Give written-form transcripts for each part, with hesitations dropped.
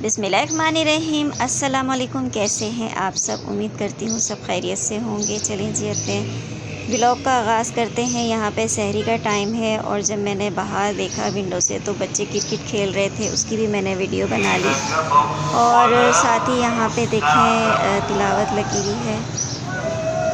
बिस्मिल्लाहिर्रहमानिर्रहीम। अस्सलाम वालेकुम। कैसे हैं आप सब? उम्मीद करती हूँ सब खैरियत से होंगे। चलें जी अपने व्लॉग का आगाज़ करते हैं। यहाँ पे सहरी का टाइम है और जब मैंने बाहर देखा विंडो से तो बच्चे क्रिकेट खेल रहे थे, उसकी भी मैंने वीडियो बना ली। और साथ ही यहाँ पे देखें तिलावत लगी हुई है।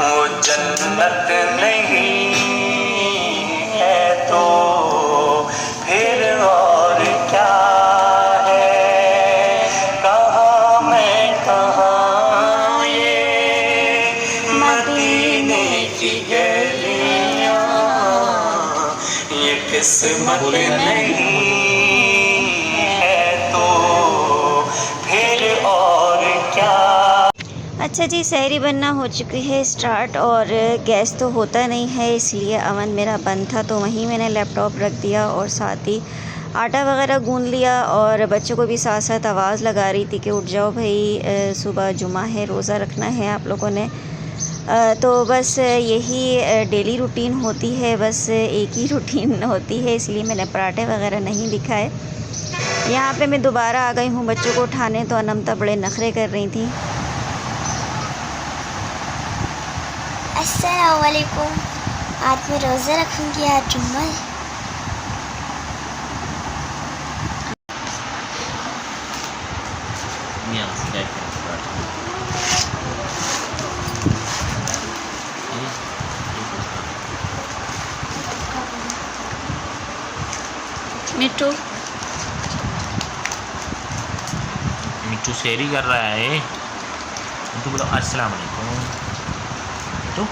वो जन्नत नहीं है तो फिर और क्या किस्मत नहीं है तो फिर और क्या। अच्छा जी, सहरी बनना हो चुकी है स्टार्ट और गैस तो होता नहीं है, इसलिए अवन मेरा बंद था तो वहीं मैंने लैपटॉप रख दिया और साथ ही आटा वगैरह गूंद लिया और बच्चों को भी साथ साथ आवाज़ लगा रही थी कि उठ जाओ भाई, सुबह जुमा है, रोज़ा रखना है आप लोगों ने। तो बस यही डेली रूटीन होती है, बस एक ही रूटीन होती है, इसलिए मैंने पराठे वगैरह नहीं दिखाए। यहाँ पे मैं दोबारा आ गई हूँ बच्चों को उठाने, तो अनमता बड़े नखरे कर रही थी। अस्सलाम वालेकुम। आज मैं रोज़ा रखूँगी, आज जुम्मा है। मिट्टू मिट्टू शेरी कर रहा है। मिट्टू बोलो अस्सलाम वालेकुम। मिट्टू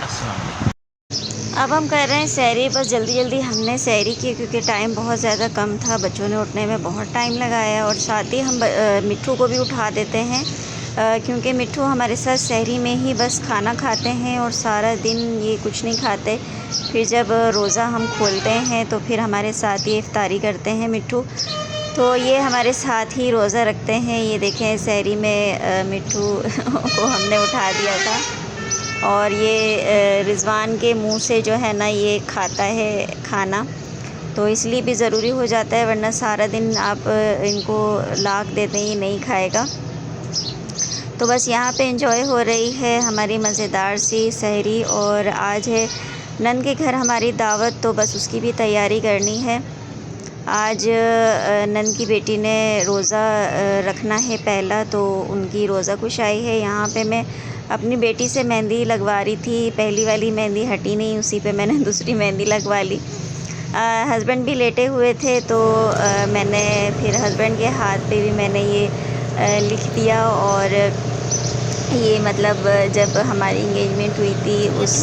अस्सलाम वालेकुम। अब हम कर रहे हैं सहरी। बस जल्दी जल्दी हमने सहरी की क्योंकि टाइम बहुत ज़्यादा कम था, बच्चों ने उठने में बहुत टाइम लगाया और साथ ही हम मिट्टू को भी उठा देते हैं क्योंकि मिट्टू हमारे साथ सहरी में ही बस खाना खाते हैं और सारा दिन ये कुछ नहीं खाते। फिर जब रोज़ा हम खोलते हैं तो फिर हमारे साथ ही इफ्तारी करते हैं मिट्टू, तो ये हमारे साथ ही रोज़ा रखते हैं। ये देखें सहरी में मिट्टू को हमने उठा दिया था और ये रिज़वान के मुंह से जो है ना ये खाता है खाना, तो इसलिए भी ज़रूरी हो जाता है, वरना सारा दिन आप इनको लाक देते ही नहीं खाएगा। तो बस यहाँ पे एंजॉय हो रही है हमारी मज़ेदार सी सहरी। और आज है नंद के घर हमारी दावत, तो बस उसकी भी तैयारी करनी है। आज नंद की बेटी ने रोज़ा रखना है पहला, तो उनकी रोज़ा कुशाई है। यहाँ पे मैं अपनी बेटी से मेहंदी लगवा रही थी, पहली वाली मेहंदी हटी नहीं, उसी पे मैंने दूसरी मेहंदी लगवा ली। हस्बैंड भी लेटे हुए थे तो मैंने फिर हस्बैंड के हाथ पे भी मैंने ये लिख दिया। और ये मतलब जब हमारी इंगेजमेंट हुई थी उस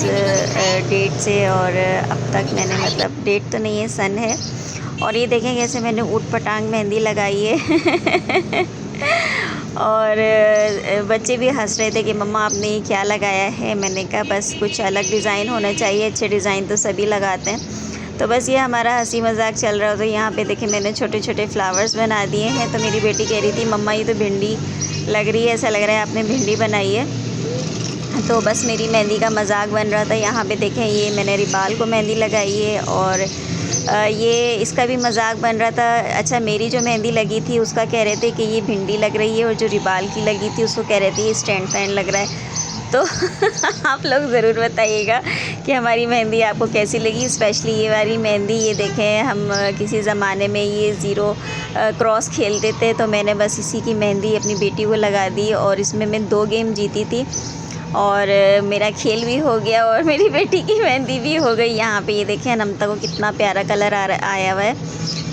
डेट से और अब तक मैंने, मतलब डेट तो नहीं है, सन है। और ये देखें कैसे मैंने ऊट पटांग मेहंदी लगाई है और बच्चे भी हंस रहे थे कि मम्मा आपने ये क्या लगाया है। मैंने कहा बस कुछ अलग डिज़ाइन होना चाहिए, अच्छे डिज़ाइन तो सभी लगाते हैं। तो बस ये हमारा हंसी मजाक चल रहा हो। तो यहाँ पे देखें मैंने छोटे छोटे फ्लावर्स बना दिए हैं। तो मेरी बेटी कह रही थी मम्मा ये तो भिंडी लग रही है, ऐसा लग रहा है आपने भिंडी बनाई है। तो बस मेरी मेहंदी का मजाक बन रहा था। यहाँ पे देखें ये मैंने रिबाल को मेहंदी लगाई है और ये इसका भी मजाक बन रहा था। अच्छा, मेरी जो मेहंदी लगी थी उसका कह रहे थे कि ये भिंडी लग रही है और जो रिबाल की लगी थी उसको कह रहे थे ये स्टैंड फैन लग रहा है। तो आप लोग ज़रूर बताइएगा कि हमारी मेहंदी आपको कैसी लगी, स्पेशली ये वाली मेहंदी। ये देखें हम किसी ज़माने में ये ज़ीरो क्रॉस खेलते थे, तो मैंने बस इसी की मेहंदी अपनी बेटी को लगा दी और इसमें मैं 2 गेम जीती थी और मेरा खेल भी हो गया और मेरी बेटी की मेहंदी भी हो गई। यहाँ पे ये देखें अनमता को कितना प्यारा कलर आया हुआ है।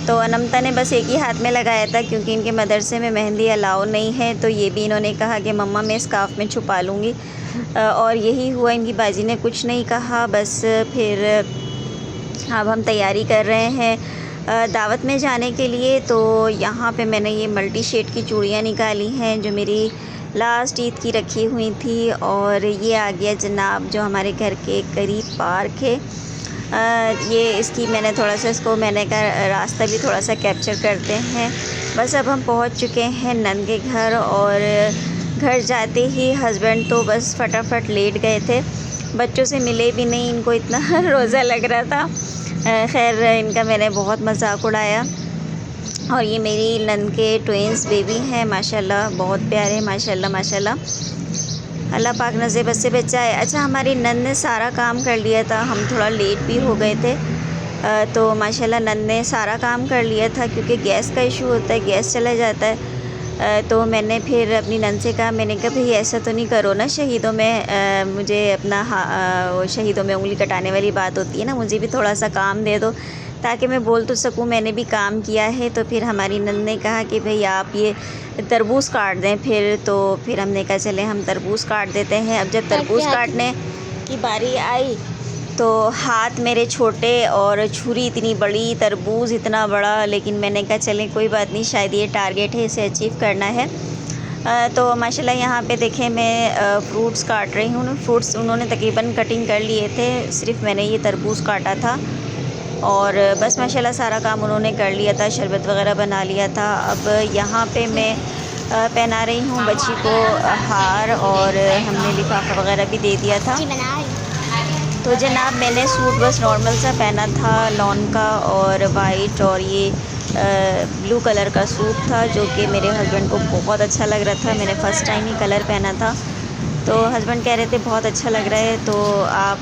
तो अनमता ने बस एक ही हाथ में लगाया था क्योंकि इनके मदरसे में मेहंदी अलाउ नहीं है, तो ये भी इन्होंने कहा कि मम्मा मैं स्कार्फ़ में छुपा लूँगी। और यही हुआ, इनकी बाजी ने कुछ नहीं कहा। बस फिर अब हम तैयारी कर रहे हैं दावत में जाने के लिए। तो यहाँ पे मैंने ये मल्टी शेड की चूड़ियाँ निकाली हैं जो मेरी लास्ट ईद की रखी हुई थी। और ये आ गया जनाब जो हमारे घर के करीब पार्क है। ये इसकी मैंने थोड़ा सा इसको मैंने का रास्ता भी थोड़ा सा कैप्चर करते हैं। बस अब हम पहुंच चुके हैं नंद के घर। और घर जाते ही हस्बैंड तो बस फटाफट लेट गए थे, बच्चों से मिले भी नहीं, इनको इतना रोज़ा लग रहा था। खैर इनका मैंने बहुत मजाक उड़ाया। और ये मेरी नंद के ट्विंस बेबी हैं, माशाल्लाह बहुत प्यारे, माशाल्लाह माशाल्लाह, अल्लाह पाक नज़े बस से बचाए। अच्छा, हमारी नंद ने सारा काम कर लिया था, हम थोड़ा लेट भी हो गए थे। तो माशाल्लाह नंद ने सारा काम कर लिया था क्योंकि गैस का इशू होता है, गैस चला जाता है। तो मैंने फिर अपनी नंद से कहा, मैंने कहा भाई ऐसा तो नहीं करो ना, शहीदों में मुझे अपना शहीदों में उंगली कटाने वाली बात होती है ना, मुझे भी थोड़ा सा काम दे दो ताकि मैं बोल तो सकूं मैंने भी काम किया है। तो फिर हमारी नंद ने कहा कि भाई आप ये तरबूज काट दें। फिर हमने कहा चले हम तरबूज काट देते हैं। अब जब तरबूज काटने की बारी आई तो हाथ मेरे छोटे और छुरी इतनी बड़ी, तरबूज इतना बड़ा, लेकिन मैंने कहा चलें कोई बात नहीं, शायद ये टारगेट है, इसे अचीव करना है। तो माशाल्लाह यहाँ पे देखें मैं फ्रूट्स काट रही हूँ। फ्रूट्स उन्होंने तकरीबन कटिंग कर लिए थे, सिर्फ मैंने ये तरबूज काटा था। और बस माशाल्लाह सारा काम उन्होंने कर लिया था, शरबत वगैरह बना लिया था। अब यहाँ पे मैं पहना रही हूँ बच्ची को हार, और हमने लिफाफा वगैरह भी दे दिया था। तो जनाब मैंने सूट बस नॉर्मल सा पहना था, लॉन का और वाइट, और ये ब्लू कलर का सूट था जो कि मेरे हस्बैंड को बहुत अच्छा लग रहा था। मैंने फ़र्स्ट टाइम ही कलर पहना था तो हस्बैंड कह रहे थे बहुत अच्छा लग रहा है, तो आप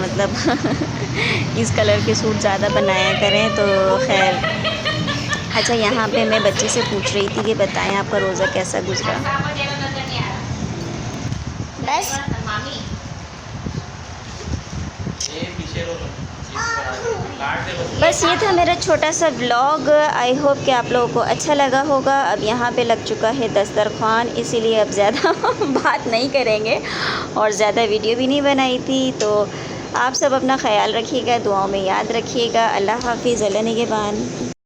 मतलब इस कलर के सूट ज़्यादा बनाया करें। तो खैर अच्छा, यहाँ पे मैं बच्चे से पूछ रही थी कि बताएं आपका रोज़ा कैसा गुजरा। बस ये था मेरा छोटा सा व्लॉग। आई होप कि आप लोगों को अच्छा लगा होगा। अब यहाँ पे लग चुका है दस्तरखान, इसीलिए अब ज़्यादा बात नहीं करेंगे और ज़्यादा वीडियो भी नहीं बनाई थी। तो आप सब अपना ख्याल रखिएगा, दुआओं में याद रखिएगा। अल्लाह हाफिज़, अल्लाह निगहबान।